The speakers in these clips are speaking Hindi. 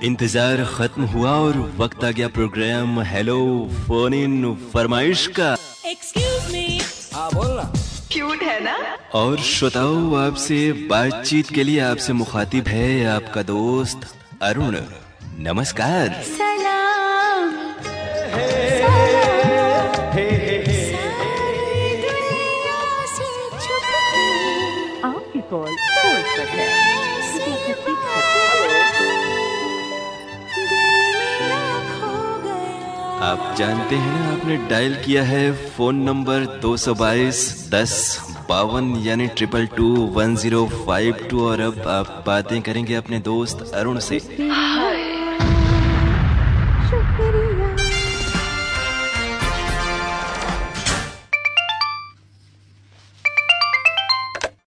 इंतजार खत्म हुआ और वक्त आ गया प्रोग्राम हेलो फोन इन फरमाइश का। Excuse me. हाँ बोलना। क्यूट है ना। और श्रोताओं, आपसे बातचीत के लिए आपसे मुखातिब है आपका दोस्त अरुण। नमस्कार। सलाम। आपकी कॉल होल्ड पर है। आप जानते हैं ना, आपने डायल किया है फोन नंबर 222 10 52 यानी 2221 और अब आप बातें करेंगे अपने दोस्त अरुण से।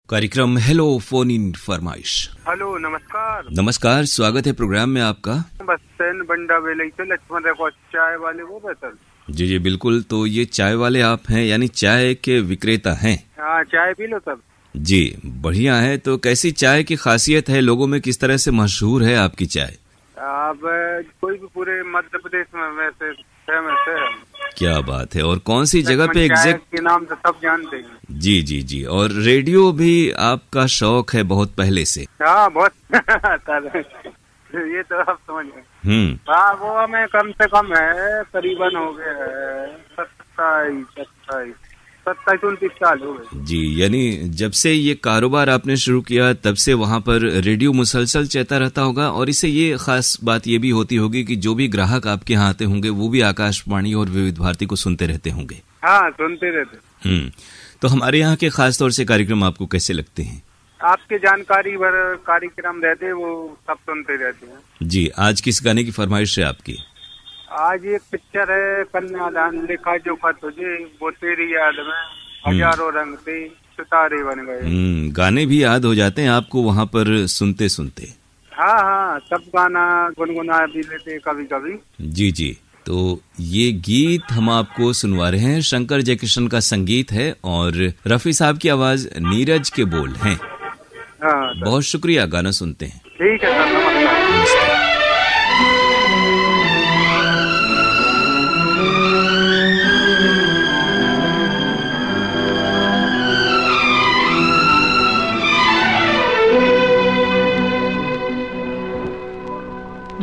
कार्यक्रम हेलो फोन इन फरमाइश। हेलो नमस्कार। नमस्कार, स्वागत है प्रोग्राम में आपका। बस सैन बंडा वेले से लक्ष्मण रेखा चाय वाले वो बेहतर। जी जी बिल्कुल, तो ये चाय वाले आप हैं, यानी चाय के विक्रेता हैं। हाँ, चाय पी लो सब। जी बढ़िया है। तो कैसी चाय की खासियत है, लोगों में किस तरह से मशहूर है आपकी चाय? अब कोई भी पूरे मध्य प्रदेश में वैसे फेमस है। क्या बात है। और कौन सी जगह पे लक्ष्मण चाय एग्जैक्ट? के नाम से सब जानते हैं। जी जी जी। और रेडियो भी आपका शौक है बहुत पहले से? हाँ बहुत ये तो आप समझ गए। हाँ, वो हमें कम से कम है, करीबन हो गया है 27 29 साल हो गए। जी, यानी जब से ये कारोबार आपने शुरू किया तब से वहाँ पर रेडियो मुसलसल चलता रहता होगा। और इससे ये खास बात ये भी होती होगी कि जो भी ग्राहक आपके यहाँ आते होंगे वो भी आकाशवाणी और विविध भारती को सुनते रहते होंगे। हाँ, सुनते रहते। तो हमारे यहाँ के खास तौर से कार्यक्रम आपको कैसे लगते हैं? आपके जानकारी भर कार्यक्रम रहते, वो सब सुनते रहते हैं। जी, आज किस गाने की फरमाइश है आपकी? आज एक पिक्चर है कन्यादान, लिखा जो खत तुझे, वो तेरी याद में हजारों रंग थे सितारे बन गए। गाने भी याद हो जाते हैं आपको वहाँ पर सुनते सुनते? हाँ हाँ, सब गाना गुनगुना भी लेते कभी कभी। जी जी। तो ये गीत हम आपको सुनवा रहे हैं, शंकर जयकिशन का संगीत है और रफी साहब की आवाज, नीरज के बोल हैं। हाँ, बहुत शुक्रिया, गाना सुनते हैं। ठीक है सर, नमस्कार।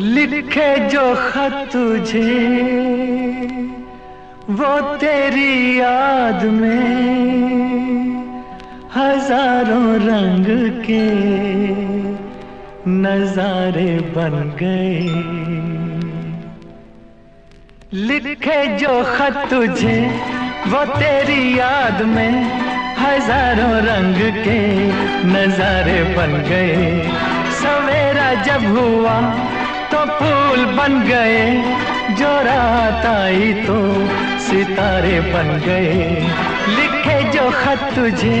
लिखे जो खत तुझे वो तेरी याद में हजारों रंग के नजारे बन गए। लिखे जो खत तुझे वो तेरी याद में हजारों रंग के नजारे बन गए। सवेरा जब हुआ तो फूल बन गए, जो रात आई तो सितारे बन गए। लिखे जो खत तुझे।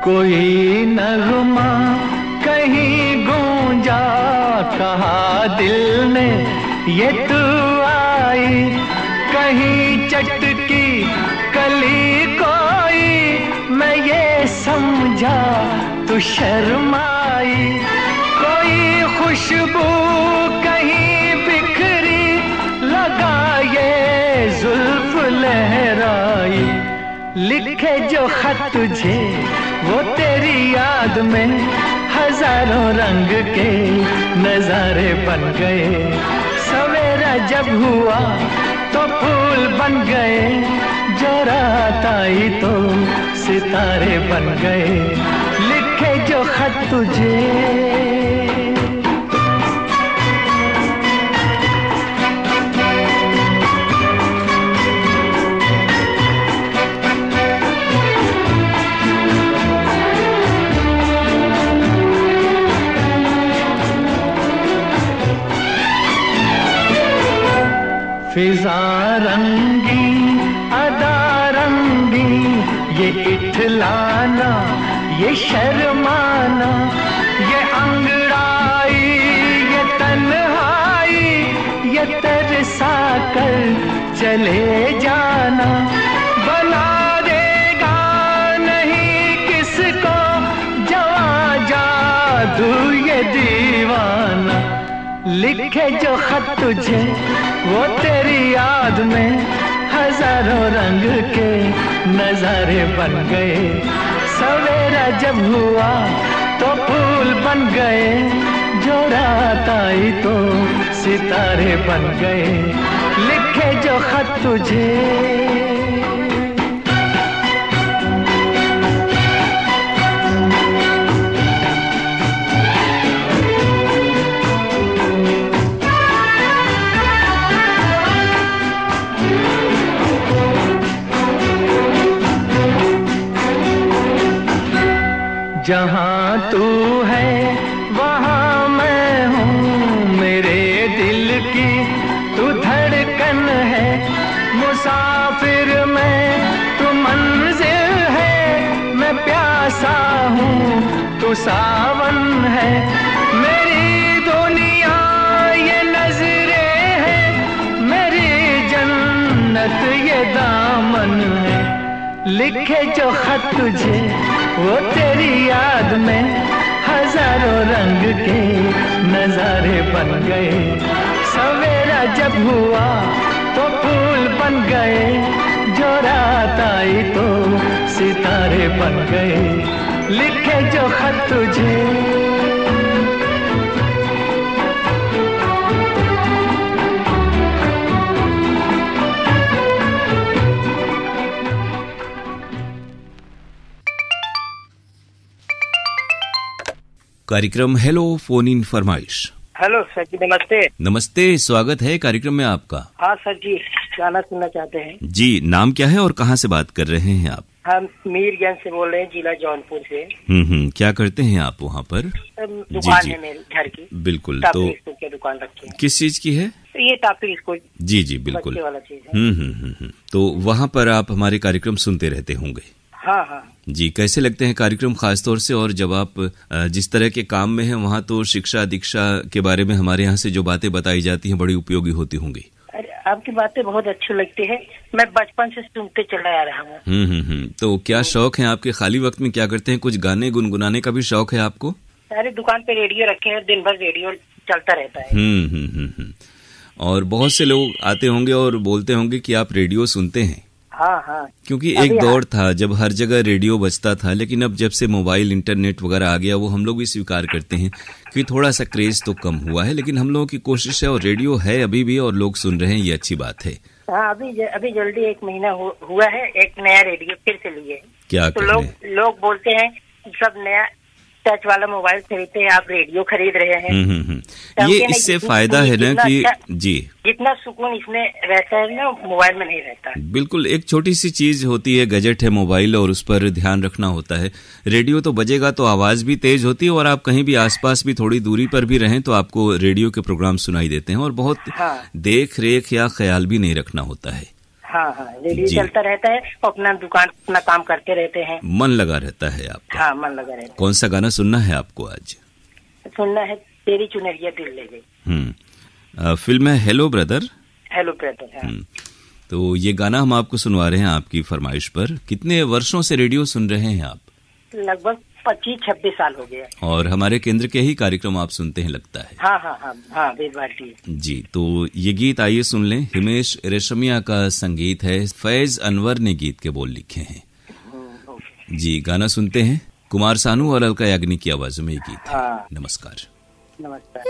कोई नगमा कहीं गूंजा, कहा दिल ने ये तू आई। कहीं चटकी कली कोई, मैं ये समझा तू शर्माई। कोई खुशबू कहीं बिखरी, लगा ये जुल्फ लहराई। लिखे जो खत तुझे वो तेरी याद में हजारों रंग के नजारे बन गए। सवेरा जब हुआ तो फूल बन गए, जो रात आई तो सितारे बन गए। लिखे जो खत तुझे। फिजा रंगी अदा रंगी, ये इठलाना ये शर्माना, ये अंगड़ाई, ये तन्हाई, ये तरसा कर चले जाना, बना देगा नहीं किसको जवां जादू ये दीवाना। लिखे जो खत तुझे वो तेरी याद में हजारों रंग के नजारे बन गए। सवेरा जब हुआ तो फूल बन गए, जो रात आई तो सितारे बन गए। लिखे जो खत तुझे। जहाँ तू है वहाँ मैं हूँ, मेरे दिल की तू धड़कन है। मुसाफिर मैं तू मंजिल है, मैं प्यासा हूँ तू सावन है। मेरी दुनिया ये नजरें है, मेरी जन्नत ये दामन है। लिखे जो खत तुझे वो तेरी याद में हजारों रंग के नजारे बन गए। सवेरा जब हुआ तो फूल बन गए, जो रात आई तो सितारे बन गए। लिखे जो खत तुझे। कार्यक्रम हेलो फोन इन फरमाइश। हेलो सर जी, नमस्ते। नमस्ते, स्वागत है कार्यक्रम में आपका। हाँ सर जी, गाना सुनना चाहते हैं जी। नाम क्या है और कहाँ से बात कर रहे हैं आप? हम मीरगंज से बोल रहे हैं, जिला जौनपुर से। क्या करते हैं आप वहाँ पर? दुकान जी। है मेरे घर की। बिल्कुल। टापी तो स्कूल की दुकान रखी है। किस चीज की है? ये टापी स्कूल। जी जी बिल्कुल। बच्चे वाला चीज है। तो वहाँ पर आप हमारे कार्यक्रम सुनते रहते होंगे। हाँ हाँ जी। कैसे लगते हैं कार्यक्रम खासतौर से? और जब आप जिस तरह के काम में हैं वहाँ तो शिक्षा दीक्षा के बारे में हमारे यहाँ से जो बातें बताई जाती हैं बड़ी उपयोगी होती होंगी। अरे आपकी बातें बहुत अच्छी लगती है, मैं बचपन से सुनते चला आ रहा हूँ। तो क्या शौक है आपके? खाली वक्त में क्या करते हैं? कुछ गाने गुनगुनाने का भी शौक है आपको? अरे दुकान पे रेडियो रखे हैं, दिन भर रेडियो चलता रहता है। और बहुत से लोग आते होंगे और बोलते होंगे कि आप रेडियो सुनते हैं। हाँ हाँ। क्योंकि एक दौर था जब हर जगह रेडियो बजता था, लेकिन अब जब से मोबाइल इंटरनेट वगैरह आ गया वो हम लोग भी स्वीकार करते हैं कि थोड़ा सा क्रेज तो कम हुआ है, लेकिन हम लोगों की कोशिश है और रेडियो है अभी भी और लोग सुन रहे हैं, ये अच्छी बात है। हाँ अभी जल्दी 1 महीना हुआ है, एक नया रेडियो फिर से लिए। क्या तो लोग बोलते हैं सब नया टच वाला मोबाइल खरीदते हैं, आप रेडियो खरीद रहे हैं। ये इससे फायदा है ना कि जी जितना सुकून इसमें रहता है ना मोबाइल में नहीं रहता। बिल्कुल। एक छोटी सी चीज होती है, गैजेट है मोबाइल, और उस पर ध्यान रखना होता है। रेडियो तो बजेगा तो आवाज भी तेज होती है और आप कहीं भी आसपास भी थोड़ी दूरी पर भी रहें तो आपको रेडियो के प्रोग्राम सुनाई देते हैं और बहुत देख रेख या ख्याल भी नहीं रखना होता है। हाँ हाँ, रेडियो चलता रहता है, अपना दुकान अपना काम करते रहते हैं, मन लगा रहता है आपका। हाँ मन लगा रहता है। कौन सा गाना सुनना है आपको आज? सुनना है तेरी चुनरिया दिल ले गई। फिल्म है हेलो ब्रदर। Hello brother. हाँ। तो ये गाना हम आपको सुनवा रहे हैं आपकी फरमाइश पर। कितने वर्षों से रेडियो सुन रहे हैं आप? लगभग 25-26 साल हो गया। और हमारे केंद्र के ही कार्यक्रम आप सुनते हैं लगता है। हाँ हाँ हाँ हाँ, भारती जी। तो ये गीत आइए सुन लें। हिमेश रेशमिया का संगीत है, फैज अनवर ने गीत के बोल लिखे हैं। जी, गाना सुनते हैं। कुमार सानू और अलका याग्निक की आवाज में ये गीत है। नमस्कार। नमस्कार।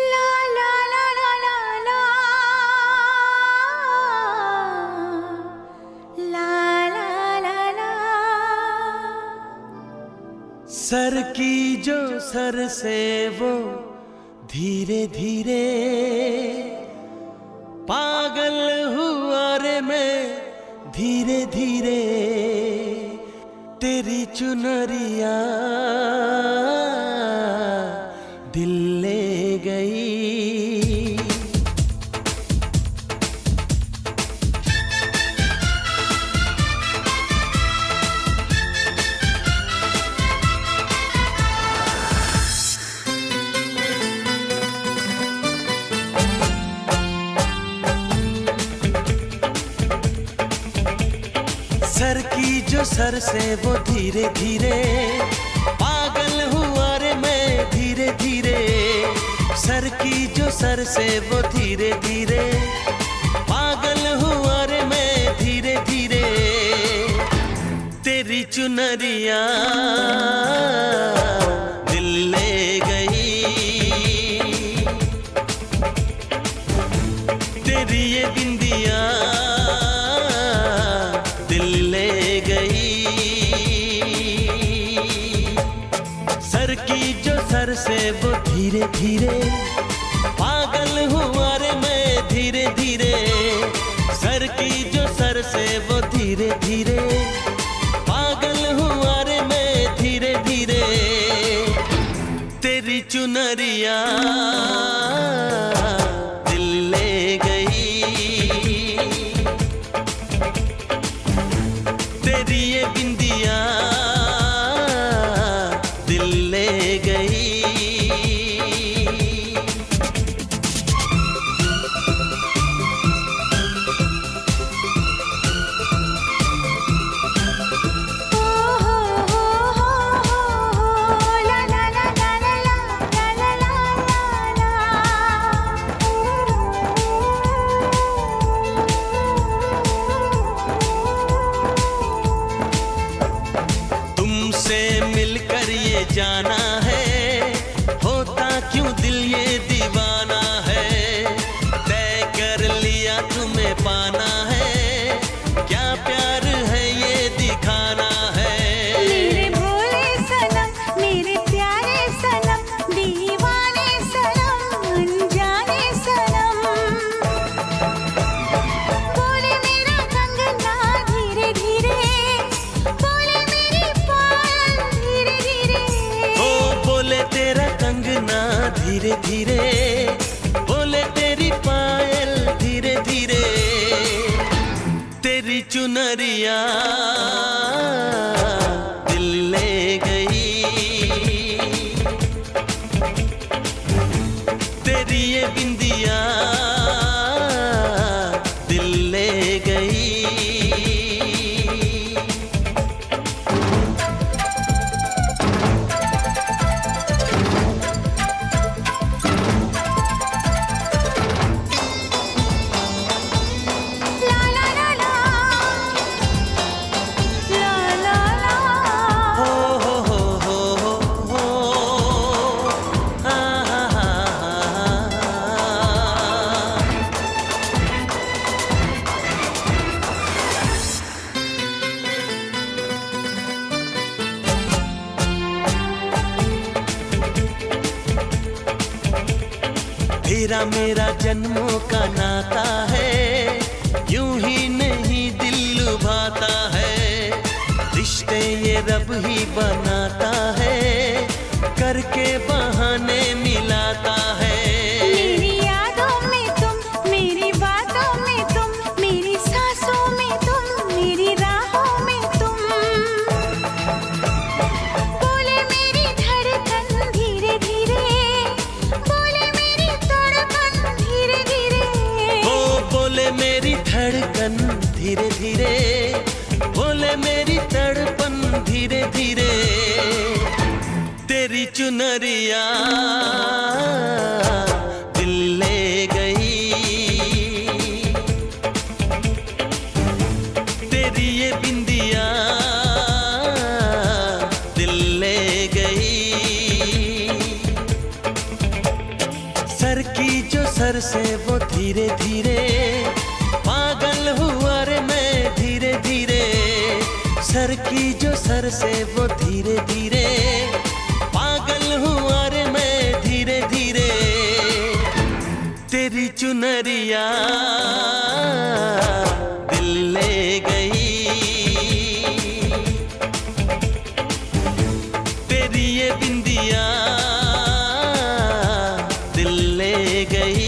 सर की जो सर से वो धीरे धीरे पागल हुआ रे मैं धीरे धीरे तेरी चुनरिया दिल ले गई। सर की जो सर से वो धीरे धीरे पागल हुआ रे मैं धीरे धीरे। सर की जो सर से वो धीरे धीरे पागल हुआ रे मैं धीरे धीरे। तेरी चुनरिया दिल ले गई, तेरी ये बिंदिया दिल ले गई। सर की जो सर से वो धीरे धीरे पागल हुआ रे मैं धीरे धीरे। सर की जो सर से वो धीरे धीरे पागल हुआ रे मैं धीरे धीरे। तेरी चुनरिया दिल ले गई, तेरी ये बिंदिया दिल ले गई। जाना है होता क्यों दिल ये दीवाना है। तय कर लिया तुम्हें पाना है, क्या प्यार है ये दिखाना है। मेरे भोले सनम मेरे प्यारे सनम दीवाने सनम अनजाने सनम। बोले मेरा कंगना धीरे धीरे, बोले मेरी पायल धीरे धीरे। बोले तेरा कंगना धीरे धीरे, बोले तेरी पायल धीरे धीरे। तेरी चुनरिया दिल ले गई, तेरी ये बिंदिया दिल ले गई। तेरा मेरा जन्मों का नाता है, यूं ही नहीं दिल लुभाता है। रिश्ते ये रब ही बनाता है, करके बहाने मिलाता है। मेरी यादों में तुम, मेरी बातों में तुम, मेरी सांसों में तुम, मेरी राहों में तुम। बोले मेरी धड़कन धीरे धीरे, बोले मेरी तड़पन धीरे धीरे। बोले मेरी धड़कन धीरे धीरे, बोले मेरी तड़पन धीरे धीरे। तेरी चुनरिया दिल ले गई, तेरी ये बिंदिया दिल ले गई। सर की जो सर से वो धीरे धीरे पागल हुआ रे मैं धीरे धीरे। सर की जो सर से वो धीरे धीरे पागल हुआ रे मैं धीरे धीरे। तेरी चुनरिया दिल ले गई, तेरी ये बिंदिया दिल ले गई।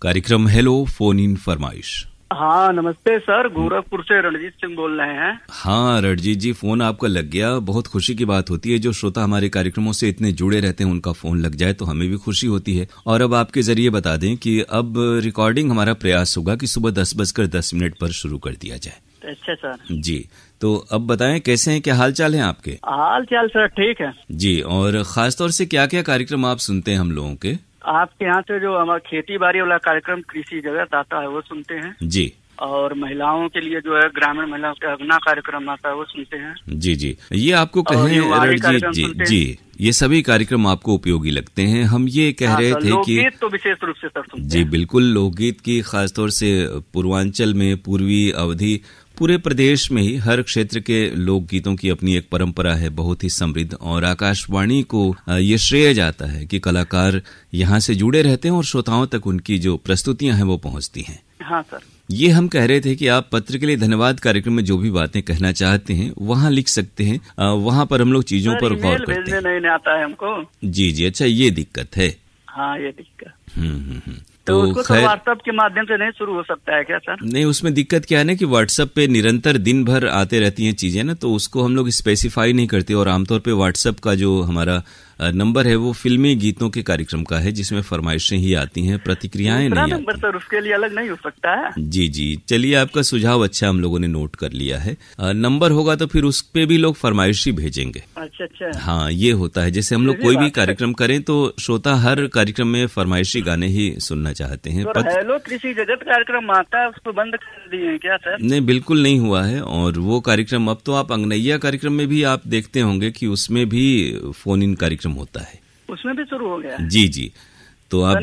कार्यक्रम हेलो फोन इन फरमाइश। हाँ नमस्ते सर, गोरखपुर से रणजीत सिंह बोल रहे हैं। हाँ रणजीत जी, फोन आपका लग गया। बहुत खुशी की बात होती है, जो श्रोता हमारे कार्यक्रमों से इतने जुड़े रहते हैं उनका फोन लग जाए तो हमें भी खुशी होती है। और अब आपके जरिए बता दें कि अब रिकॉर्डिंग हमारा प्रयास होगा कि सुबह 10:10 पर शुरू कर दिया जाए। अच्छा सर जी, तो अब बताएं कैसे हैं, क्या हाल चाल है आपके? हाल चाल सर ठीक है जी। और खास तौर से क्या क्या कार्यक्रम आप सुनते हैं हम लोगों के? आपके यहाँ से जो हमारा खेती बाड़ी वाला कार्यक्रम कृषि जगत आता है वो सुनते हैं जी। और महिलाओं के लिए जो है ग्रामीण महिलाओं का अगना कार्यक्रम आता है वो सुनते हैं। जी जी, ये आपको कहें रणजीत जी, जी ये सभी कार्यक्रम आपको उपयोगी लगते हैं। हम ये कह रहे थे कि लोकगीत तो विशेष रूप से सर सुनते जी हैं। बिल्कुल, लोकगीत की खासतौर से पूर्वांचल में, पूर्वी अवधि, पूरे प्रदेश में ही हर क्षेत्र के लोकगीतों की अपनी एक परंपरा है, बहुत ही समृद्ध। और आकाशवाणी को ये श्रेय जाता है कि कलाकार यहाँ से जुड़े रहते हैं और श्रोताओं तक उनकी जो प्रस्तुतियां हैं वो पहुंचती हैं। हाँ सर, ये हम कह रहे थे कि आप पत्र के लिए धन्यवाद कार्यक्रम में जो भी बातें कहना चाहते हैं वहाँ लिख सकते हैं, वहाँ पर हम लोग चीजों पर गौर करते हैं। नहीं आता है हमको। जी जी, अच्छा ये दिक्कत है। हाँ ये दिक्कत। तो उसको खैर व्हाट्सएप के माध्यम से नहीं शुरू हो सकता है क्या सर? नहीं, उसमें दिक्कत क्या है ना कि व्हाट्सएप पे निरंतर दिन भर आते रहती हैं चीजें ना, तो उसको हम लोग स्पेसिफाई नहीं करते। और आमतौर पे व्हाट्सएप का जो हमारा नंबर है वो फिल्मी गीतों के कार्यक्रम का है, जिसमें फरमाइशें ही आती हैं, प्रतिक्रियाएं नहीं आती। नंबर सर उसके लिए अलग नहीं हो सकता है? जी जी, चलिए आपका सुझाव अच्छा हम लोगों ने नोट कर लिया है। नंबर होगा तो फिर उस पे भी लोग फरमाइश ही भेजेंगे। अच्छा अच्छा, हाँ ये होता है। जैसे हम लोग कोई भी कार्यक्रम करें तो श्रोता हर कार्यक्रम में फरमाइशी गाने ही सुनना चाहते हैं। हेलो कृषि जगत कार्यक्रम आता है उसको बंद कर दिए हैं क्या सर? नहीं, बिल्कुल नहीं हुआ है। और वो कार्यक्रम अब तो आप अंगनैया कार्यक्रम में भी आप देखते होंगे कि उसमें भी फोन इन कार्यक्रम होता है, उसमें भी शुरू हो गया। जी जी, तो आप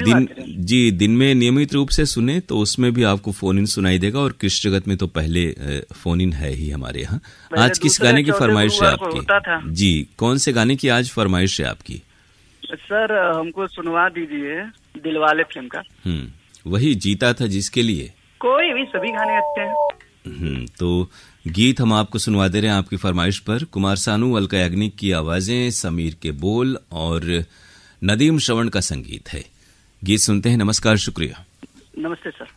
दिन में नियमित रूप से सुने तो उसमें भी आपको फोन इन सुनाई देगा। और कृषि जगत में तो पहले फोन इन है ही हमारे यहाँ। आज किस गाने की फरमाइश है आपकी? जी, कौन से गाने की आज फरमाइश है आपकी? सर हमको सुनवा दीजिए दिलवाले फिल्म का। वही जीता था जिसके लिए। कोई भी, सभी गाने अच्छे हैं। तो गीत हम आपको सुनवा दे रहे हैं आपकी फरमाइश पर। कुमार सानू, अलका याग्निक की आवाजें, समीर के बोल और नदीम श्रवण का संगीत है। गीत सुनते हैं। नमस्कार, शुक्रिया। नमस्ते सर।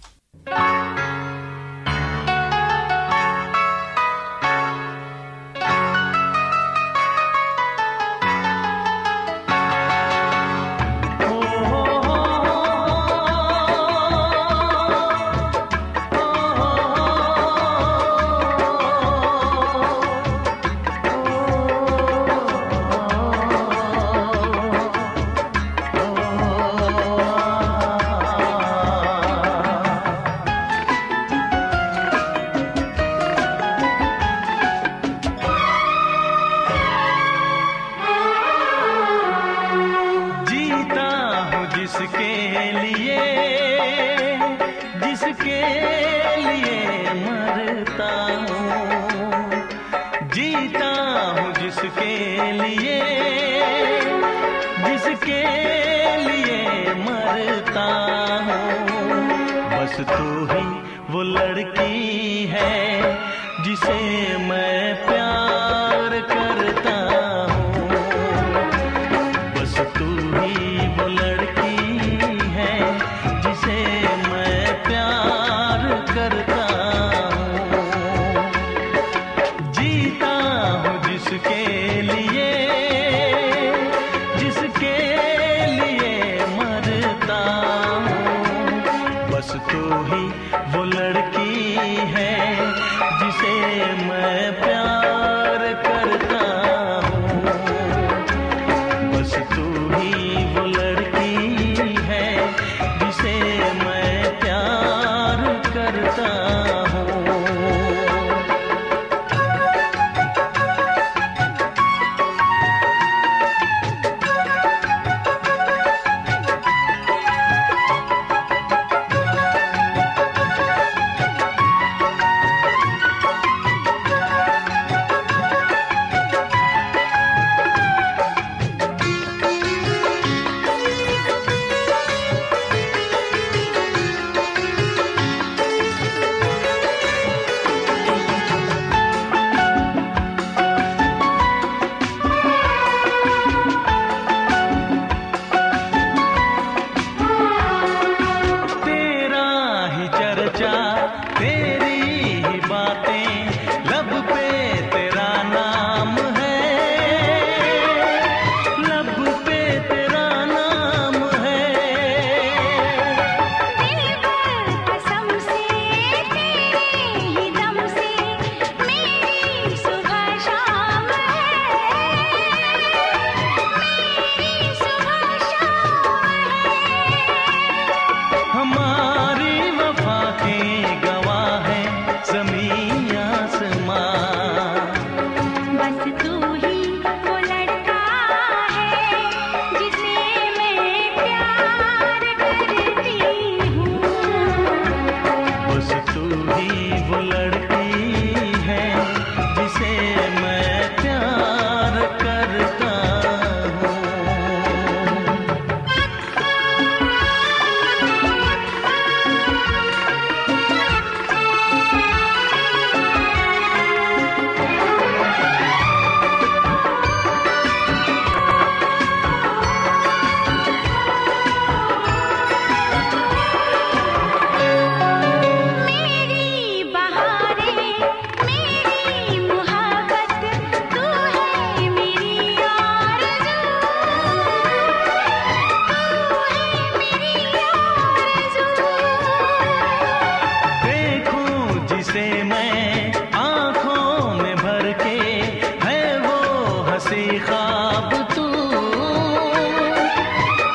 हंसी ख्वाब तू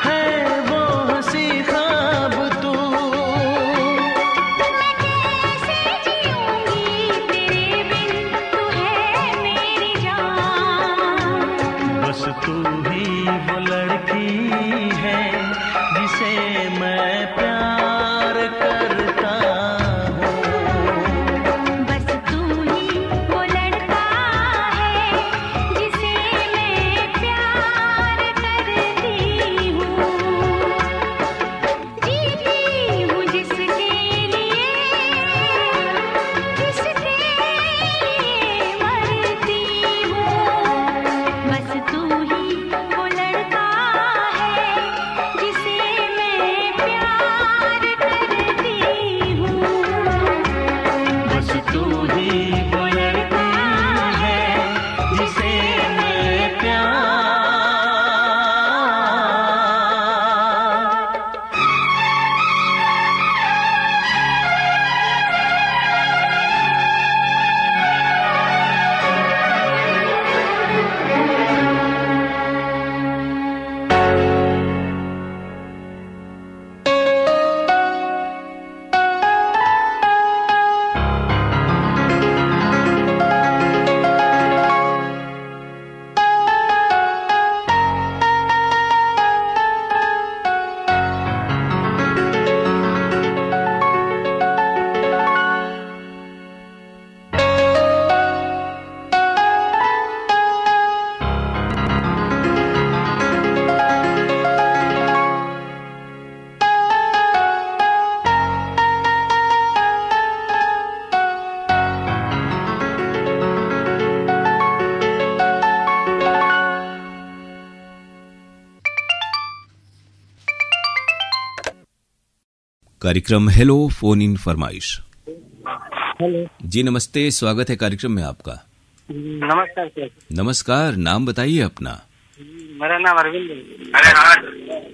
है, वो हंसी ख्वाब तू। मैं कैसे जीऊंगी तेरे बिन, तू है मेरी जान। बस तू ही वो लड़की है जिसे मैं प्यार करता हूँ। बस तू ही वो लड़का है जिसे मैं प्यार करती हूँ। जीती हूँ जिसके लिए, जिसके लिए मरती हूँ। बस तू ही वो लड़का है जिसे मैं प्यार करती हूँ। बस तू ही वो लड़की है जिसे मैं प्यार। कार्यक्रम हेलो फोन इन फरमाइश। हेलो, जी नमस्ते, स्वागत है कार्यक्रम में आपका। नमस्कार सर। नमस्कार, नाम बताइए अपना। मेरा नाम अरविंद है।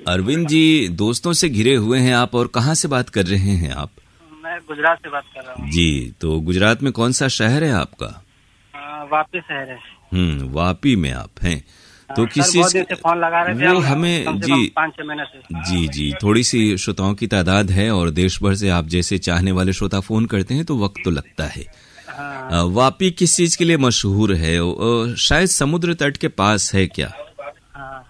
अरविंद जी, दोस्तों से घिरे हुए हैं आप, और कहाँ से बात कर रहे हैं आप? मैं गुजरात से बात कर रहा हूँ। जी, तो गुजरात में कौन सा शहर है आपका? वापी शहर है। वापी में आप हैं। तो किस सर, बहुत चीज दिन से फोन लगा रहे थे वो हम, हमें कम से जी कम 5-6 महीने से। जी थोड़ी सी श्रोताओं की तादाद है और देश भर से आप जैसे चाहने वाले श्रोता फोन करते हैं तो वक्त तो लगता है। वापी किस चीज के लिए मशहूर है? शायद समुद्र तट के पास है क्या?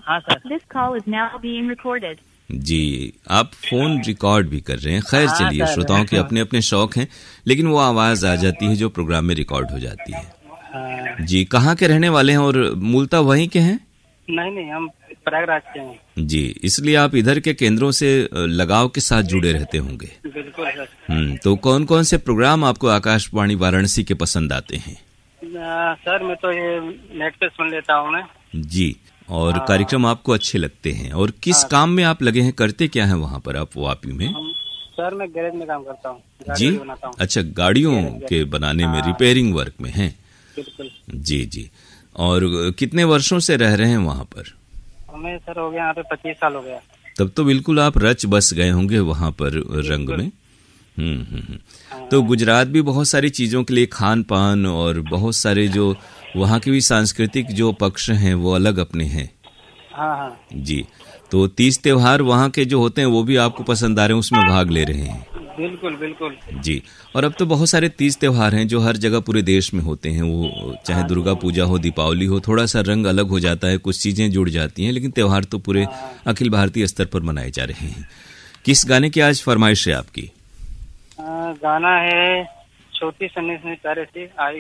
हाँ sir. This call is now being recorded. जी, आप फोन रिकॉर्ड भी कर रहे हैं। खैर हाँ, चलिए, सर। श्रोताओं के अपने अपने शौक हैं, लेकिन वो आवाज आ जाती है जो प्रोग्राम में रिकॉर्ड हो जाती है। हाँ। जी, कहाँ के रहने वाले हैं और मूलतः वहीं के हैं? नहीं, हम प्रयागराज के हैं। जी, इसलिए आप इधर के केंद्रों से लगाव के साथ जुड़े रहते होंगे। बिल्कुल सर। तो कौन कौन से प्रोग्राम आपको आकाशवाणी वाराणसी के पसंद आते हैं? सर, मैं तो ये नेट पे सुन लेता हूँ मैं। जी, और कार्यक्रम आपको अच्छे लगते हैं, और किस काम में आप लगे हैं? करते क्या हैं वहाँ पर आप वापी में? सर, मैं गैरेज में काम करता हूँ। जी, बनाता हूँ। अच्छा, गाड़ियों के बनाने में, रिपेयरिंग वर्क में हैं। बिल्कुल। जी, और कितने वर्षों से रह रहे हैं वहाँ पर? हमें सर हो गया यहाँ पे 25 साल हो गया। तब तो बिल्कुल आप रच बस गए होंगे वहाँ पर रंग में। तो गुजरात भी बहुत सारी चीजों के लिए, खान पान और बहुत सारे जो वहाँ के भी सांस्कृतिक जो पक्ष हैं वो अलग अपने हैं। हाँ। जी, तो 30 त्योहार वहाँ के जो होते हैं वो भी आपको पसंद आ रहे हैं, उसमें भाग ले रहे हैं? बिल्कुल। जी, और अब तो बहुत सारे 30 त्योहार हैं जो हर जगह पूरे देश में होते हैं। वो चाहे दुर्गा पूजा हो, दीपावली हो, थोड़ा सा रंग अलग हो जाता है, कुछ चीजें जुड़ जाती हैं, लेकिन त्योहार तो पूरे अखिल भारतीय स्तर पर मनाए जा रहे हैं। किस गाने की आज फरमाइश है आपकी? गाना है छोटी सन्नी से प्यारे से आई,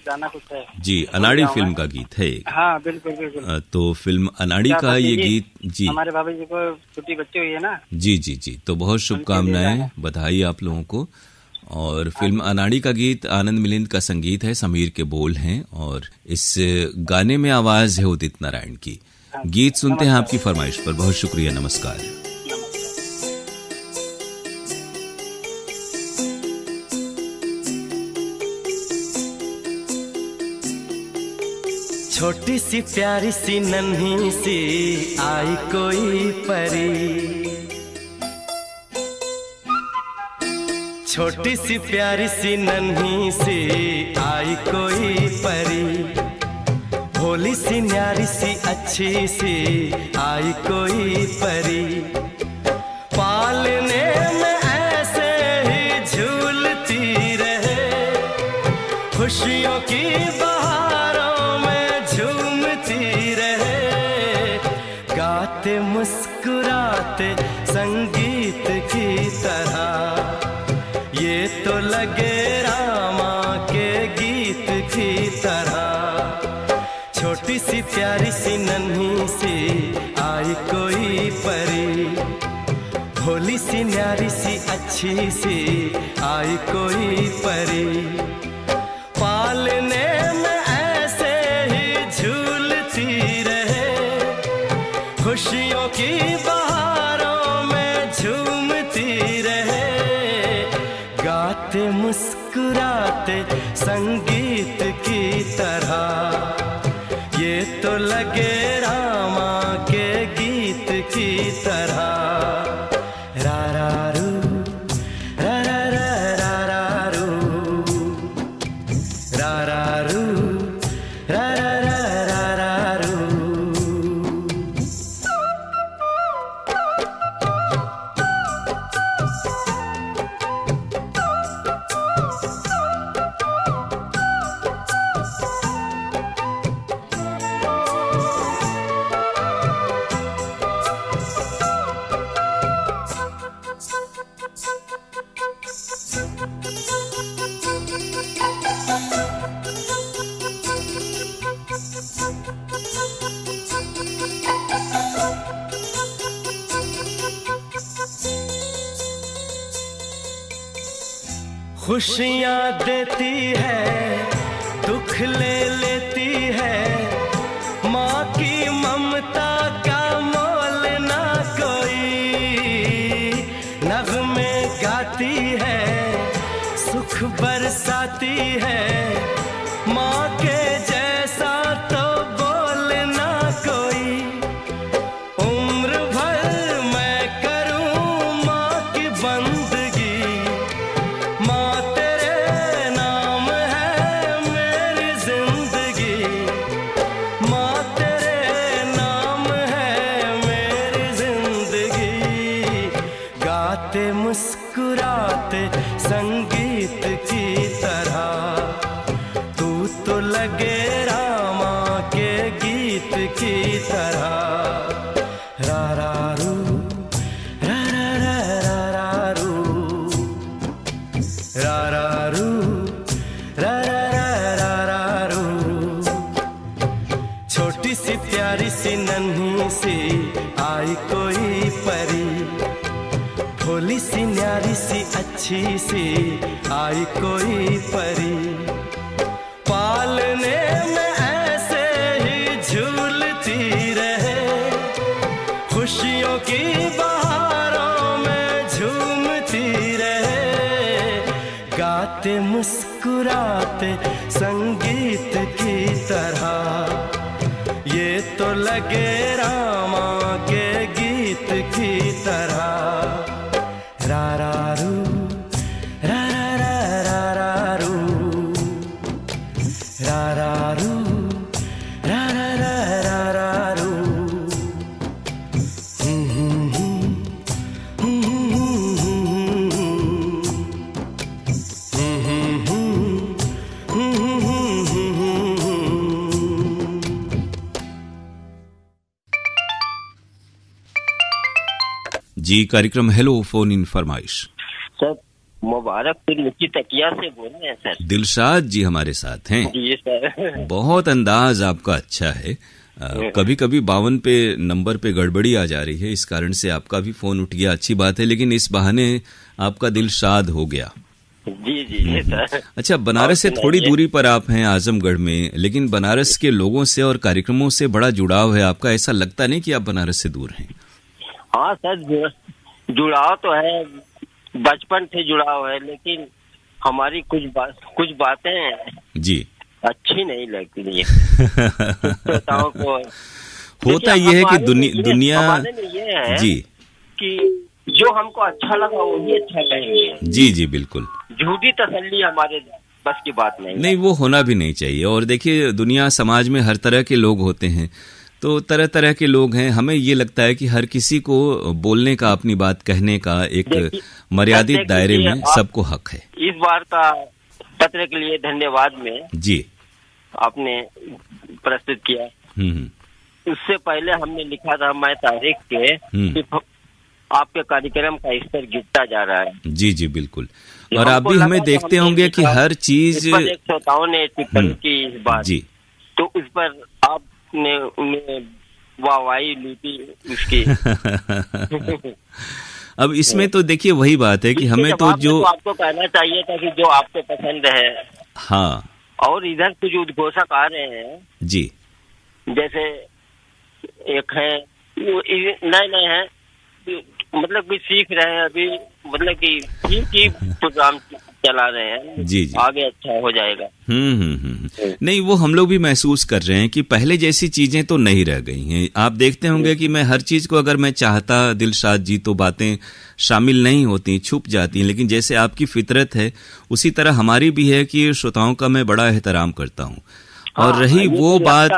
गाना कुछ है। जी, अनाड़ी फिल्म का गीत है। हाँ, बिल्कुल। तो फिल्म अनाड़ी का ये गीत, जी, हमारे बाबा जी को छोटी बच्ची हुई है ना। जी, तो बहुत शुभकामनाएं, बधाई आप लोगों को। और फिल्म अनाड़ी का गीत आनंद मिलिंद का संगीत है, समीर के बोल हैं, और इस गाने में आवाज है उदित नारायण की। गीत सुनते हैं आपकी फरमाइश पर। बहुत शुक्रिया, नमस्कार। छोटी सी प्यारी सी नन्ही सी आई कोई परी, छोटी सी प्यारी सी नन्ही सी आई कोई परी, भोली सी न्यारी सी अच्छी सी आई कोई परी, पालने में ऐसे ही झूलती रहे, खुशियों की बहारों में झूमती रहे, गाते मुस्कुराते संगीत की तरह, ये तो लगे रामा के गीत की तरह। छोटी सी प्यारी सी नन्ही सी आई कोई परी, भोली सी न्यारी सी अच्छी सी आई कोई परी, पालने में ऐसे ही झूलती रहे, खुशियों की बहारों में झूमती रहे, गाते मुस्कुराते संगीत की तरह, ये तो लगे रामा के गीत की तरह। रा रा रू, रा रा रा रा रू, रा रा रू, रा रा रा रा रू। खुशियाँ देती है, दुख ले लेती है, माँ की ममता का मोल ना कोई, नग़्मे गाती है, सुख बरसाती है, माँ के जैसा तो बोल ना कोई, उम्र भर मैं करूँ माँ की बंदगी, मुस्कुराते संगीत की तरह, तू तो लगे रामा के गीत की तरह। रा रा रू, रा रा रा रा रू, रा रा रू, रा रा रा रा रू। छोटी सी प्यारी सी नन्ही सी आई कोई परी, भोली सी न्यारी सी अच्छी सी आई कोई परी, पालने में ऐसे ही झूलती रहे, खुशियों की बहारों में झूमती रहे, गाते मुस्कुराते संगीत की तरह, ये तो लगे रामा के गीत की तरह। रा रा रू, रा रा रा रा रू, रा रा रू, रा रा रा रा रू। जी, कार्यक्रम हेलो फोन इन फरमाइश। सर मुबारकपुर मिट्टी तकिया से बोल रहे हैं सर। दिलशाद जी हमारे साथ हैं। जी सर। बहुत अंदाज आपका अच्छा है। कभी कभी 52 पे नंबर पे गड़बड़ी आ जा रही है, इस कारण से आपका भी फोन उठ गया, अच्छी बात है, लेकिन इस बहाने आपका दिल शाद हो गया। जी जी सर। अच्छा, बनारस से थोड़ी दूरी पर आप हैं, आजमगढ़ में, लेकिन बनारस के लोगों से और कार्यक्रमों से बड़ा जुड़ाव है आपका, ऐसा लगता नहीं कि आप बनारस से दूर हैं। हाँ सर, जुड़ाव तो है, बचपन से जुड़ाव है, लेकिन हमारी कुछ बातें जी अच्छी नहीं लगती है। को होता ये है कि दुनिया ये है जी कि जो हमको अच्छा लगा वही अच्छा कहेंगे। जी जी बिल्कुल। झूठी तसल्ली हमारे बस की बात नहीं। नहीं, वो होना भी नहीं चाहिए। और देखिए, दुनिया समाज में हर तरह के लोग होते हैं, तो तरह तरह के लोग हैं। हमें ये लगता है कि हर किसी को बोलने का, अपनी बात कहने का एक मर्यादित दायरे में सबको हक है। इस बार का पत्र के लिए धन्यवाद में जी आपने प्रस्तुत किया। उससे पहले हमने लिखा था मैं तारीख के कि आपके कार्यक्रम का स्तर गिरता जा रहा है। जी जी बिल्कुल। और आप भी हमें देखते होंगे कि हर चीज श्रोताओं ने टिप्पणी की इस बात, जी, तो उस पर आपने उन्हें वाहवाही लूटी उसकी। अब इसमें तो देखिए वही बात है कि हमें तो जो आपको कहना चाहिए था कि जो आपको पसंद है। हाँ, और इधर कुछ उद्घोषक आ रहे हैं जी, जैसे एक है नए नए हैं, मतलब कि सीख रहे हैं अभी, मतलब कि ठीक ही प्रोग्राम चला रहे हैं। जी जी, आगे अच्छा हो जाएगा। नहीं, वो हम लोग भी महसूस कर रहे हैं कि पहले जैसी चीजें तो नहीं रह गई हैं। आप देखते होंगे कि मैं हर चीज को अगर मैं चाहता दिलशाद जी तो बातें शामिल नहीं होती, छुप जाती, लेकिन जैसे आपकी फितरत है उसी तरह हमारी भी है कि श्रोताओं का मैं बड़ा एहतराम करता हूँ। और रही वो बात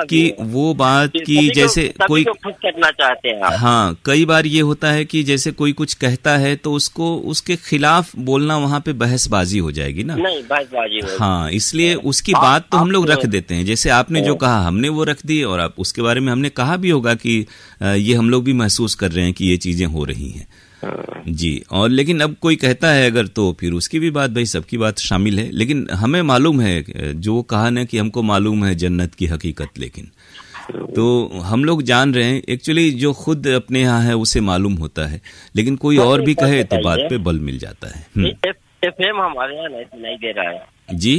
की जैसे कोई खुश करना चाहते हैं। हाँ, कई बार ये होता है कि जैसे कोई कुछ कहता है तो उसको उसके खिलाफ बोलना, वहां पे बहसबाजी हो जाएगी ना। नहीं, बहसबाजी हो। हाँ, इसलिए उसकी बात तो हम लोग रख देते हैं। जैसे आपने जो कहा हमने वो रख दी, और आप उसके बारे में हमने कहा भी होगा कि ये हम लोग भी महसूस कर रहे हैं कि ये चीजें हो रही हैं जी। और लेकिन अब कोई कहता है अगर, तो फिर उसकी भी बात, भाई सबकी बात शामिल है। लेकिन हमें मालूम है जो कहा ना कि हमको मालूम है जन्नत की हकीकत, लेकिन तो हम लोग जान रहे हैं एक्चुअली जो खुद अपने यहाँ है उसे मालूम होता है, लेकिन कोई और भी कहे तो बात पे बल मिल जाता है। एफएम हमारे यहाँ नहीं सुनाई दे रहा है जी,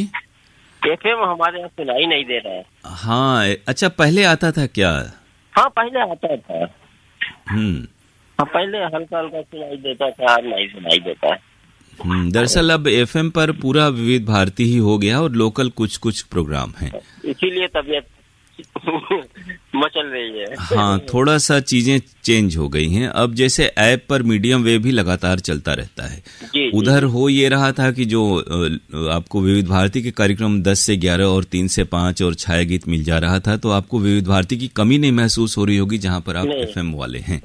एफएम हमारे यहाँ सुनाई नहीं दे रहा है। हाँ, अच्छा, पहले आता था क्या? हाँ, पहले आता था। पहले हल्का हल्का सुनाई देता था, नहीं सुनाई देता है। दरअसल अब एफएम पर पूरा विविध भारती ही हो गया और लोकल कुछ कुछ प्रोग्राम हैं, इसीलिए तबीयत मचल रही है। हाँ, थोड़ा सा चीजें चेंज हो गई हैं। अब जैसे ऐप पर मीडियम वेव भी लगातार चलता रहता है। उधर हो ये रहा था कि जो आपको विविध भारती के कार्यक्रम 10 से 11 और 3 से 5 और छाया गीत मिल जा रहा था, तो आपको विविध भारती की कमी नहीं महसूस हो रही होगी जहाँ पर आप एफएम वाले हैं।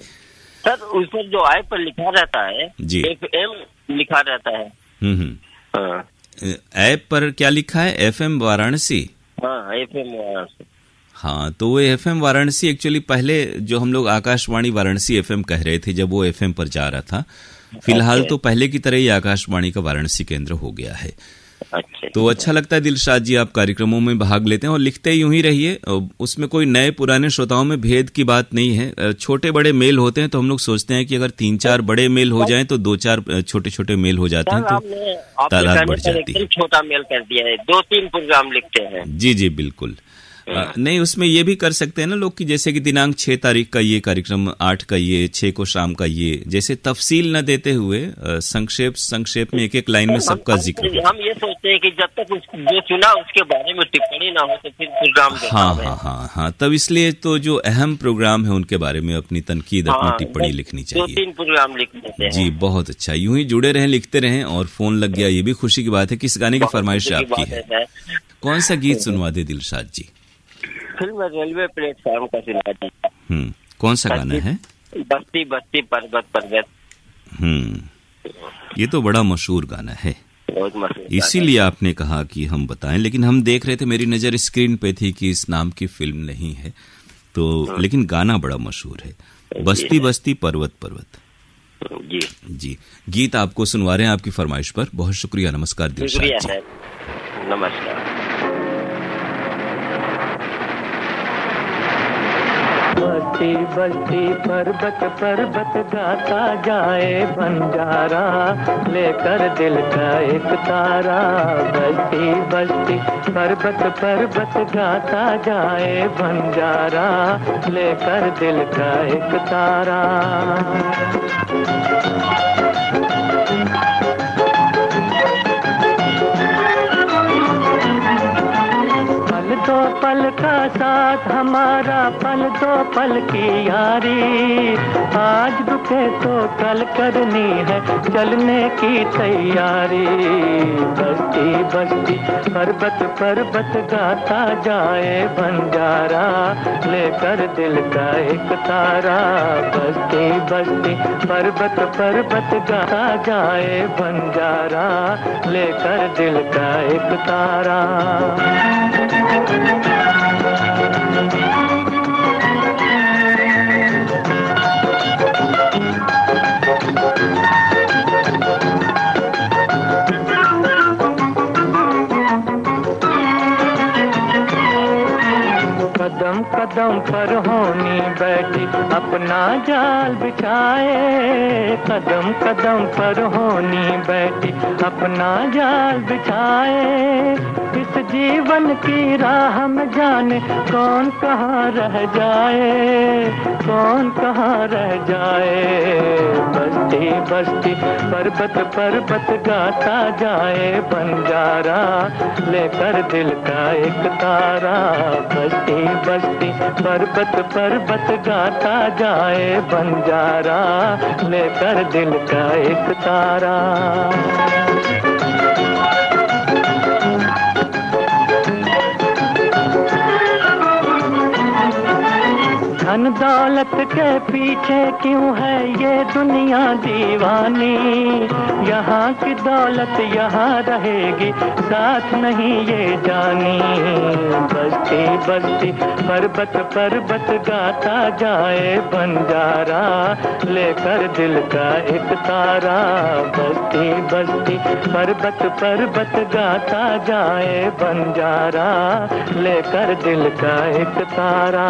सर, उस पर जो ऐप पर लिखा रहता है जी, एफएम लिखा रहता है। ऐप पर क्या लिखा है? एफएम वाराणसी। हाँ, एफएम वाराणसी। हाँ, तो वो एफएम वाराणसी एक्चुअली पहले जो हम लोग आकाशवाणी वाराणसी एफएम कह रहे थे जब वो एफएम पर जा रहा था, फिलहाल तो पहले की तरह ही आकाशवाणी का वाराणसी केंद्र हो गया है। तो अच्छा लगता है दिलशाद जी, आप कार्यक्रमों में भाग लेते हैं और लिखते यूं ही रहिए। उसमें कोई नए पुराने श्रोताओं में भेद की बात नहीं है। छोटे बड़े मेल होते हैं तो हम लोग सोचते हैं कि अगर 3-4 बड़े मेल हो जाएं तो 2-4 छोटे छोटे मेल हो जाते हैं, तो तादाद बढ़ जाती है। छोटा मेल कर दिया है, 2-3 प्रोग्राम लिखते हैं। जी जी बिल्कुल। नहीं, उसमें ये भी कर सकते हैं ना लोग कि जैसे कि दिनांक 6 तारीख का ये कार्यक्रम, 8 का ये, 6 को शाम का ये, जैसे तफसील न देते हुए संक्षेप में एक एक लाइन में सबका जिक्र। हम ये सोचते हैं कि जब तक जो सुना उसके बारे में टिप्पणी ना हो तो फिर प्रोग्राम। हाँ, तब इसलिए तो जो अहम प्रोग्राम है उनके बारे में अपनी तनकीद, अपनी टिप्पणी लिखनी चाहिए। 2-3 प्रोग्राम लिख देते हैं। जी, बहुत अच्छा। यूं ही जुड़े रहें, लिखते रहें। और फोन लग गया, ये भी खुशी की बात है। किस गाने की फरमाइश आपकी है? कौन सा गीत सुनवा दे दिलशाद जी? फिल्म रेलवे प्लेटफॉर्म का सुना था। कौन सा गाना है? बस्ती बस्ती पर्वत पर्वत। ये तो बड़ा मशहूर गाना है, बहुत मशहूर। इसीलिए आपने कहा कि हम बताएं, लेकिन हम देख रहे थे, मेरी नजर स्क्रीन पे थी कि इस नाम की फिल्म नहीं है, तो लेकिन गाना बड़ा मशहूर है, बस्ती बस्ती पर्वत पर्वत। जी, गीत आपको सुनवा रहे हैं आपकी फरमाइश पर। बहुत शुक्रिया, नमस्कार दिलशाद जी। नमस्कार। बस्ती बस्ती पर्वत पर्वत गाता जाए बंजारा, लेकर दिल का एक तारा। बस्ती बस्ती पर्वत पर्वत गाता जाए बंजारा, लेकर दिल का एक तारा। पल तो पल का साथ हम हमारा पल दो पल की यारी, आज रुके तो कल करनी है चलने की तैयारी। बस्ती बस्ती पर्वत पर्वत गाता जाए बंजारा, लेकर दिल का एक तारा। बस्ती बस्ती पर्वत पर्वत गाता जाए बंजारा, लेकर दिल का एक तारा। कदम कदम पर होनी बैठी अपना जाल बिछाए, कदम कदम पर होनी बैठी अपना जाल बिछाए। इस जीवन की राह में जाने कौन कहाँ रह जाए, कौन कहाँ रह जाए। बस्ती बस्ती पर्वत पर्वत गाता जाए बंजारा, लेकर दिल का एक तारा। बस्ती बस्ती पर्वत पर्वत गाता जाए बंजारा, लेकर दिल का एक तारा। धन दौलत के पीछे क्यों है ये दुनिया दीवानी, यहाँ की दौलत यहाँ रहेगी साथ नहीं ये जानी। बस्ती बस्ती पर्वत पर्वत गाता जाए बंजारा, लेकर दिल का एक तारा। बस्ती बस्ती पर्वत पर्वत गाता जाए बंजारा, लेकर दिल का एक तारा।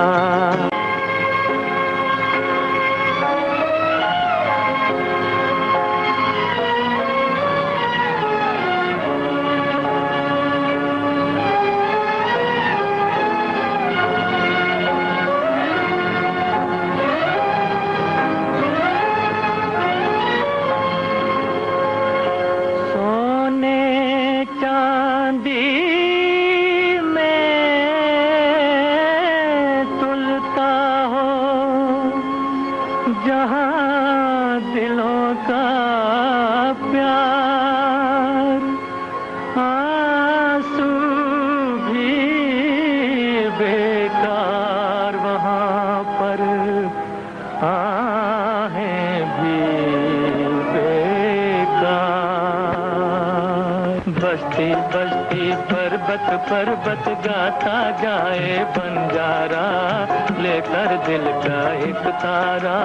जहाँ दिलों का प्यार, आंसू भी बेकार वहाँ पर, आहें भी बेकार। बस्ती बस्ती पर्वत पर्वत गाता जाए बंजारा, लेकर दिल का एक तारा।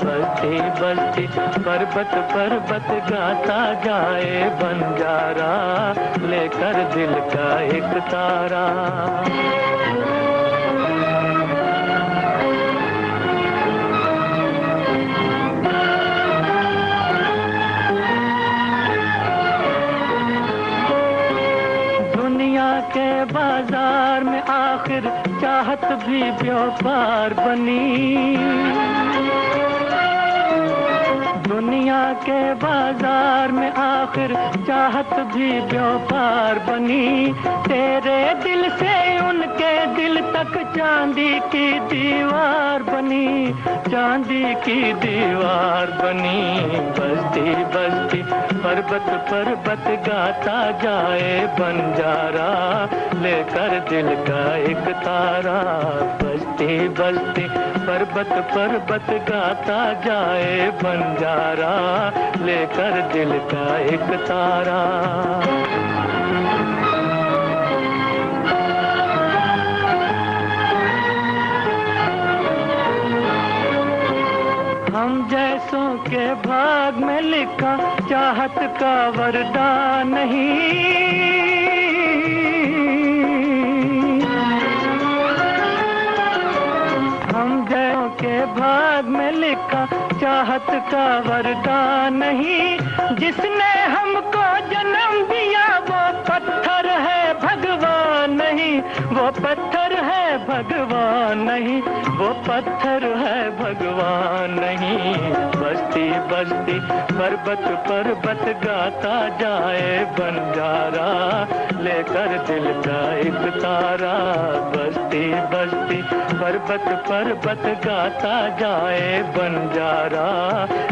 बस्ती बस्ती पर्वत पर्वत गाता जाए बंजारा, लेकर दिल का एक तारा। के बाजार में आखिर चाहत भी व्यापार बनी, दुनिया के बाजार में आखिर चाहत भी व्यापार बनी। तेरे दिल से उनके दिल तक चांदी की दीवार बनी, चांदी की दीवार बनी। बस्ती बस्ती पर्वत पर्वत गाता जाए बंजारा, लेकर दिल का एक तारा। बस्ती बस्ती पर्वत पर्वत गाता जाए बंजारा, लेकर दिल का एक तारा। हम जैसों के भाग में लिखा चाहत का वरदान नहीं, हम जैसों के भाग में लिखा चाहत का वरदान नहीं। जिसने हमको जन्म दिया वो पत्थर है भगवान नहीं, वो पत्थर है भगवान नहीं, वो पत्थर है भगवान नहीं। बस्ती बस्ती पर्वत पर्वत गाता जाए बंजारा, लेकर दिल का एक तारा। बस्ती बस्ती पर्वत पर्वत गाता जाए बंजारा,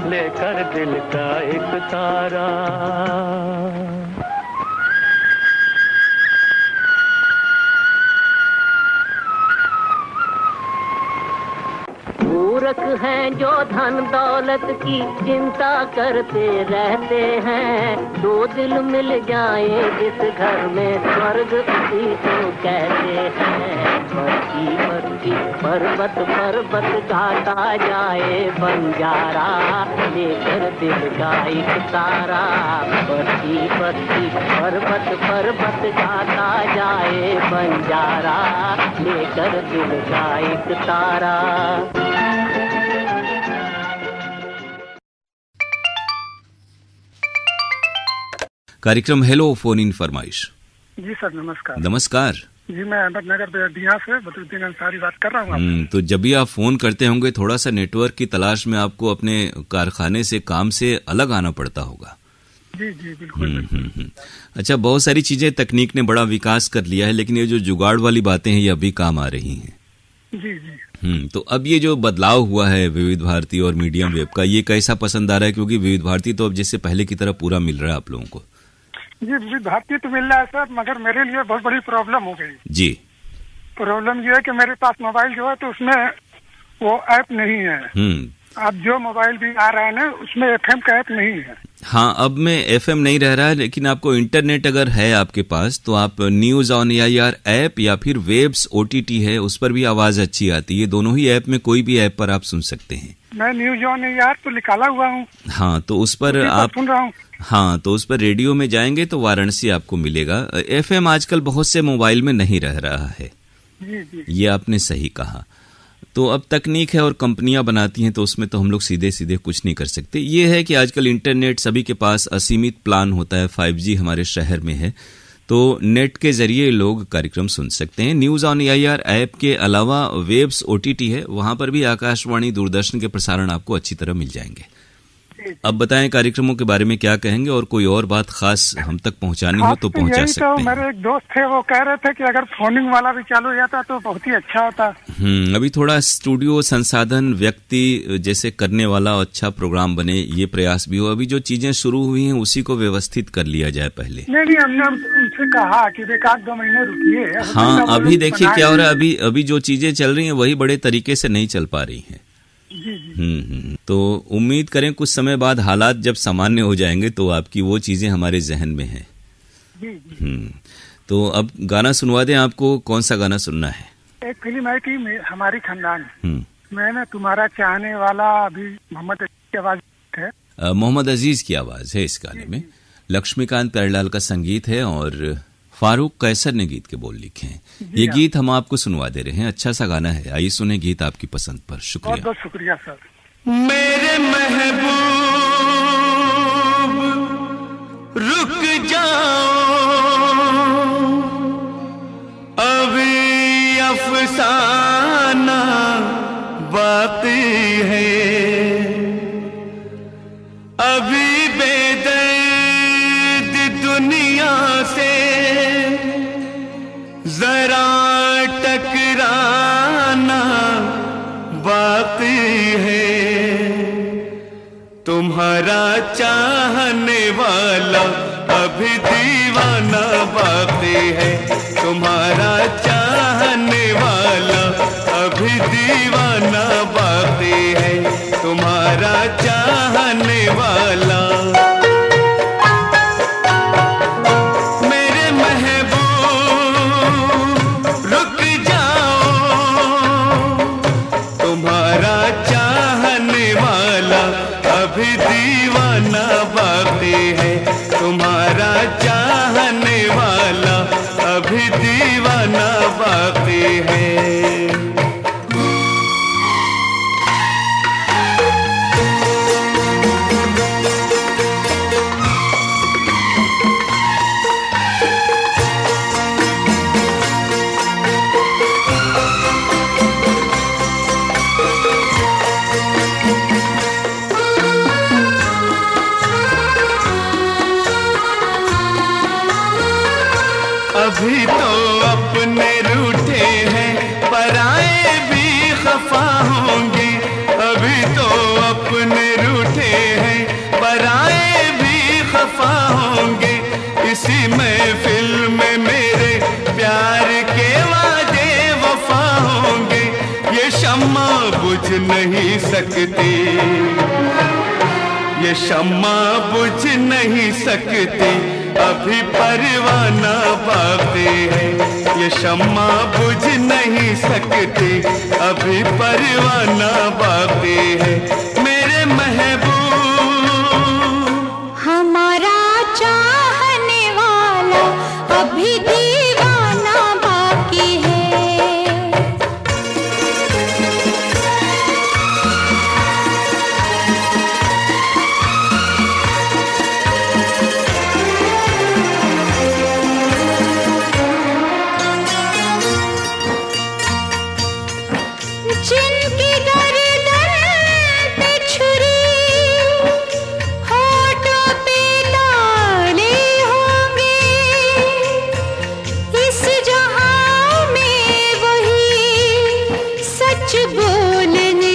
लेकर दिल का एक तारा। मूर्ख हैं जो धन दौलत की चिंता करते रहते हैं। दो दिल मिल जाए जिस घर में स्वर्ग उसी को कहते हैं। बस्ती बस्ती पर्वत पर्वत गाता जाए बंजारा, लेकर दिल का एक तारा। बस्ती बस्ती पर्वत पर्वत गाता जाए बंजारा, लेकर दिल का एक तारा। कार्यक्रम हेलो फोन इन फरमाइश। जी सर नमस्कार। नमस्कार जी, मैं अहमदनगर बेदिया से बदरुद्दीन अंसारी बात कर रहा हूँ। तो जब भी आप फोन करते होंगे थोड़ा सा नेटवर्क की तलाश में आपको अपने कारखाने से काम से अलग आना पड़ता होगा। जी जी बिल्कुल। अच्छा, बहुत सारी चीजें तकनीक ने बड़ा विकास कर लिया है, लेकिन ये जो जुगाड़ वाली बातें हैं ये अभी काम आ रही हैं। जी जी। तो अब ये जो बदलाव हुआ है विविध भारती और मीडियम वेब का, ये कैसा पसंद आ रहा है? क्योंकि विविध भारती तो अब जैसे पहले की तरह पूरा मिल रहा है आप लोगों को। जी विविध भारती तो मिल रहा है सर, मगर मेरे लिए बहुत बड़ी प्रॉब्लम हो गई। जी। प्रॉब्लम ये है कि मेरे पास मोबाइल जो है तो उसमें वो ऐप नहीं है। अब जो मोबाइल भी आ रहा है ना उसमें FM का ऐप नहीं है। हाँ, अब में FM नहीं रह रहा है, लेकिन आपको इंटरनेट अगर है आपके पास तो आप न्यूज ऑन AIR ऐप या फिर वेब्स OTT है, उस पर भी आवाज अच्छी आती है। दोनों ही ऐप में कोई भी ऐप पर आप सुन सकते हैं। मैं न्यूज ऑन AIR तो निकाला हुआ हूँ। हाँ, तो उस पर आप सुन रहा हूँ। हाँ, तो उस पर रेडियो में जाएंगे तो वाराणसी आपको मिलेगा। FM आजकल बहुत से मोबाइल में नहीं रह रहा है। जी जी। ये आपने सही कहा। तो अब तकनीक है और कंपनियां बनाती हैं, तो उसमें तो हम लोग सीधे सीधे कुछ नहीं कर सकते। ये है कि आजकल इंटरनेट सभी के पास असीमित प्लान होता है। 5G हमारे शहर में है, तो नेट के जरिए लोग कार्यक्रम सुन सकते हैं। न्यूज ऑन AIR ऐप के अलावा वेब्स OTT है, वहां पर भी आकाशवाणी दूरदर्शन के प्रसारण आपको अच्छी तरह मिल जाएंगे। अब बताएं कार्यक्रमों के बारे में क्या कहेंगे, और कोई और बात खास हम तक पहुंचानी हो तो पहुंचा सकते हैं। तो मेरे एक दोस्त थे, वो कह रहे थे कि अगर फोनिंग वाला भी चालू हो जाता तो बहुत ही अच्छा होता। अभी थोड़ा स्टूडियो संसाधन व्यक्ति जैसे करने वाला अच्छा प्रोग्राम बने, ये प्रयास भी हो। अभी जो चीजें शुरू हुई हैं उसी को व्यवस्थित कर लिया जाए पहले। नहीं, हमने उनसे कहा कि एक आध 2 महीने रुकिए। हाँ, अभी देखिए क्या हो रहा है। अभी जो चीजें चल रही हैं वही बड़े तरीके से नहीं चल पा रही हैं। तो उम्मीद करें कुछ समय बाद हालात जब सामान्य हो जाएंगे तो आपकी वो चीजें हमारे जहन में हैं। तो अब गाना सुनवा दें आपको। कौन सा गाना सुनना है? एक फिल्म आई थी हमारी खानदान, मैं तुम्हारा चाहने वाला। अभी मोहम्मद अजीज की आवाज है। मोहम्मद अजीज की आवाज है इस गाने में। लक्ष्मीकांत प्यारेलाल का संगीत है और फारूक कैसर ने गीत के बोल लिखे हैं। ये गीत हम आपको सुनवा दे रहे हैं। अच्छा सा गाना है, आइए सुने गीत आपकी पसंद पर। शुक्रिया। बहुत बहुत शुक्रिया सर। मेरे महबूब रुक जाओ, अभी अफसाना बाकी है। अभी बेदर्द दुनिया से जरा टकराना बाकी है। तुम्हारा चाहने वाला अभी दीवाना बाकी है। तुम्हारा चाहने वाला अभी दीवाना बाकी है। तुम्हारा चाहने वाला। मेरे महबूब रुक जाओ, तुम्हारा चाहने वाला अभी दीवाना बाकी है। तुम्हारा चाहने वाला अभी दीवाना बाकी है। अभी तो अपने रूठे हैं, पराए भी खफा होंगे। अभी तो अपने रूठे हैं, पराए भी खफा होंगे। इसी महफिल में मेरे प्यार के वादे वफा होंगे। ये शम्मा बुझ नहीं सकती, ये शम्मा बुझ नहीं सकती, अभी परवाना बाकी है। ये शम्मा बुझ नहीं सकती, अभी परवाना बाकी है। मेरे महबूब हमारा चाहने वाला अभी दीवाना बाकी है। जिनकी गर्दन पे छुरी, होठों पे ताले होंगे, इस जहां में वही सच बोलने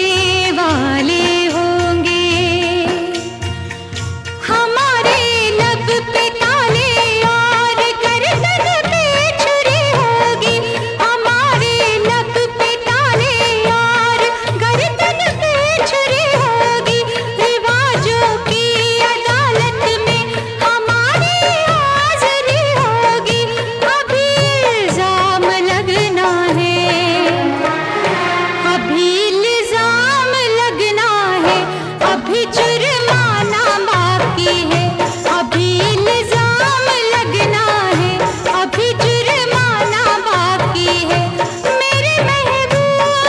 वाले होंगे। हमारे लब पे ताले और गर्दन पे छुरी होगी। हमारे लब पे ताले और गर्दन पे छुरी होगी। रिवाजों की अदालत में हमारी हाजिरी होगी। अभी इल्जाम लगना है, अभी इल्जाम लगना है, अभी जुर्माना बाकी है। अभी इल्जाम लगना है, अभी जुर्माना बाकी है। मेरे महबूब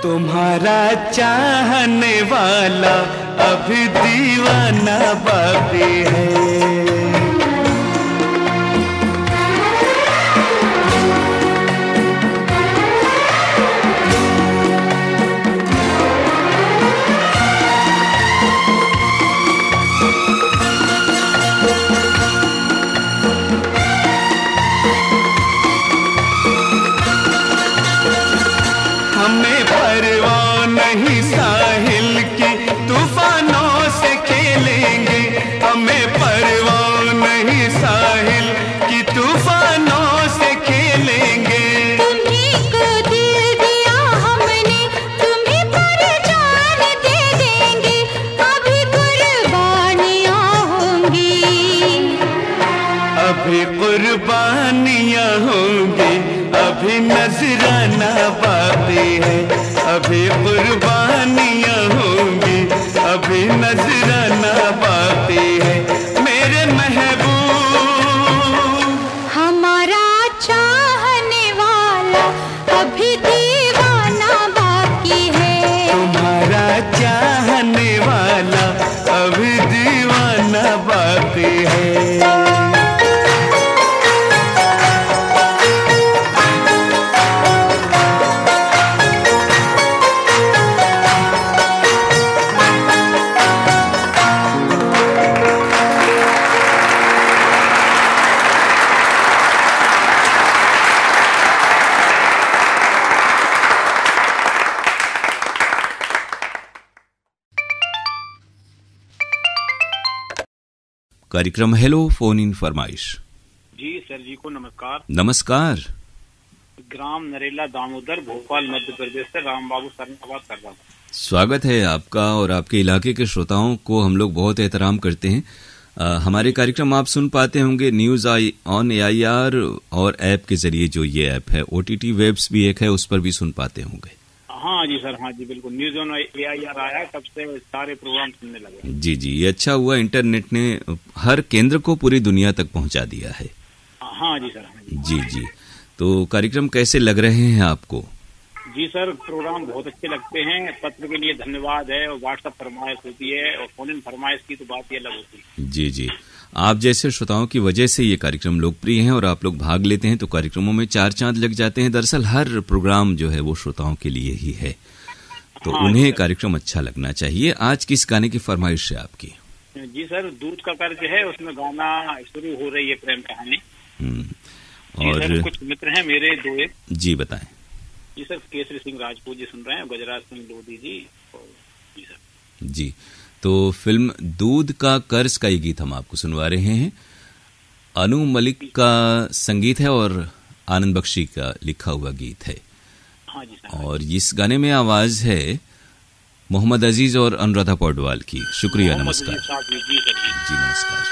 तुम्हारा चाहने वाला अभी दीवाना बाकी है। हमें परवाह नहीं साहिल की, तूफानों से खेलेंगे। हमें परवाह नहीं साहिल की, तूफानों से खेलेंगे। तुम्हीं को दिल दिया हमने, तुम्हीं पर जान दे देंगे। अभी कुर्बानियाँ होंगी, अभी कुर्बानियाँ होंगी, अभी नजराना बाकी है। अभी कुर्बानियाँ होंगी, अभी नजराना बाकी है। मेरे महबूब हमारा चाहने वाला अभी दीवाना बाकी है। तुम्हारा चाहने वाला अभी दीवाना बाकी है। कार्यक्रम हेलो फोन इन फरमाइश। जी सर जी को नमस्कार। नमस्कार। ग्राम नरेला दामोदर भोपाल मध्य प्रदेश से राम बाबू सर ने बात कर रहा हूँ। स्वागत है आपका और आपके इलाके के श्रोताओं को हम लोग बहुत एहतराम करते हैं। हमारे कार्यक्रम आप सुन पाते होंगे न्यूज ऑन AIR और ऐप के जरिए। जो ये ऐप है OTT वेब्स भी एक है, उस पर भी सुन पाते होंगे। हाँ जी सर, हाँ जी बिल्कुल। न्यूज ऑन AIR आया तब से सारे प्रोग्राम सुनने लगे। जी जी, ये अच्छा हुआ, इंटरनेट ने हर केंद्र को पूरी दुनिया तक पहुंचा दिया है। हाँ जी सर। जी जी, तो कार्यक्रम कैसे लग रहे हैं आपको? जी सर, प्रोग्राम बहुत अच्छे लगते हैं। पत्र के लिए धन्यवाद है, और व्हाट्सएप फरमाइश होती है, और फोन इन फरमाइश की तो बात ही अलग होती है। जी जी, आप जैसे श्रोताओं की वजह से ये कार्यक्रम लोकप्रिय हैं और आप लोग भाग लेते हैं तो कार्यक्रमों में चार चांद लग जाते हैं। दरअसल हर प्रोग्राम जो है वो श्रोताओं के लिए ही है, तो उन्हें कार्यक्रम अच्छा लगना चाहिए। आज किस गाने की फरमाइश है आपकी? जी सर, दूध का कर्ज है, उसमें गाना शुरू हो रही है प्रेम कहानी। और कुछ मित्र हैं मेरे दो एक। जी बताएं। जी सर, केसरी सिंह राजपूत जी सुन रहे हैं, गजराज सिंह लोधी जी। जी सर। जी, तो फिल्म दूध का कर्ज का ये गीत हम आपको सुनवा रहे हैं। अनु मलिक का संगीत है और आनंद बख्शी का लिखा हुआ गीत है। हाँ जी सर। और इस गाने में आवाज है मोहम्मद अजीज और अनुराधा पौडवाल की। शुक्रिया, नमस्कार। जी नमस्कार।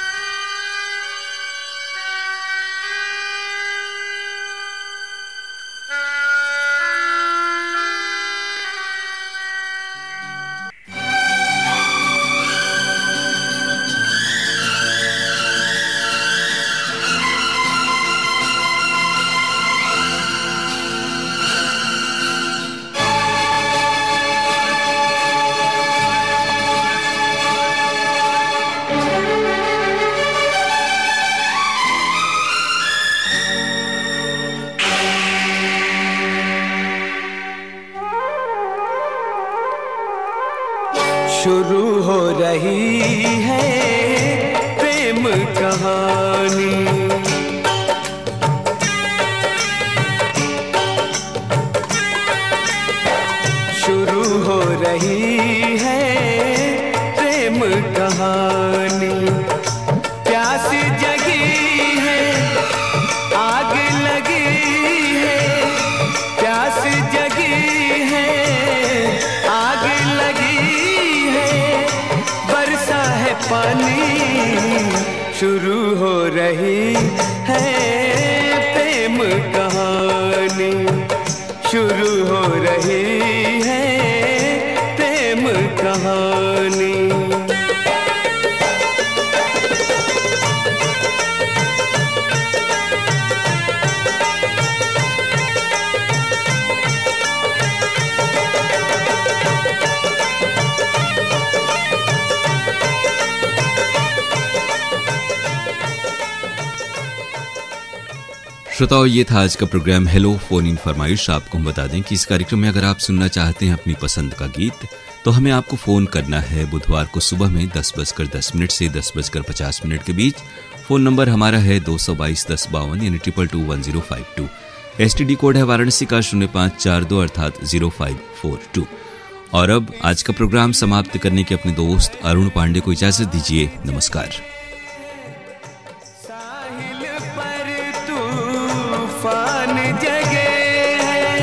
शुरू हो रही है प्रेम कहानी, शुरू हो रही है प्रेम कहानी। प्यास जगी है, आग लगी है, प्यास जगी है, आग लगी पानी। शुरू हो रही है प्रेम कहानी, शुरू हो रही है प्रेम कहानी। श्रोताओं, ये था आज का प्रोग्राम हेलो फोन इन फरमाइश। आपको हम बता दें कि इस कार्यक्रम में अगर आप सुनना चाहते हैं अपनी पसंद का गीत, तो हमें आपको फोन करना है बुधवार को सुबह में 10:10 से 10:50 के बीच। फोन नंबर हमारा है 222-1052 यानी 2221-1052। STD कोड है वाराणसी का 0542 अर्थात 0542। और अब आज का प्रोग्राम समाप्त करने के अपने दोस्त अरुण पांडे को इजाजत दीजिए। नमस्कार। तूफान जगे हैं,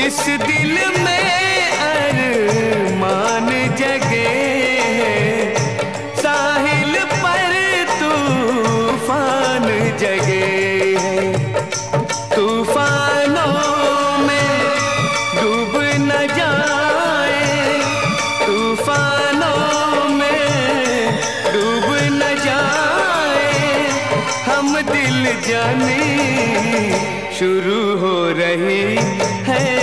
इस दिल में अरमान जगे हैं, साहिल पर तूफान जगे हैं। तूफानों में डूब न जाए, तूफानों में डूब न जाए, हम दिल जाने। शुरू हो रही है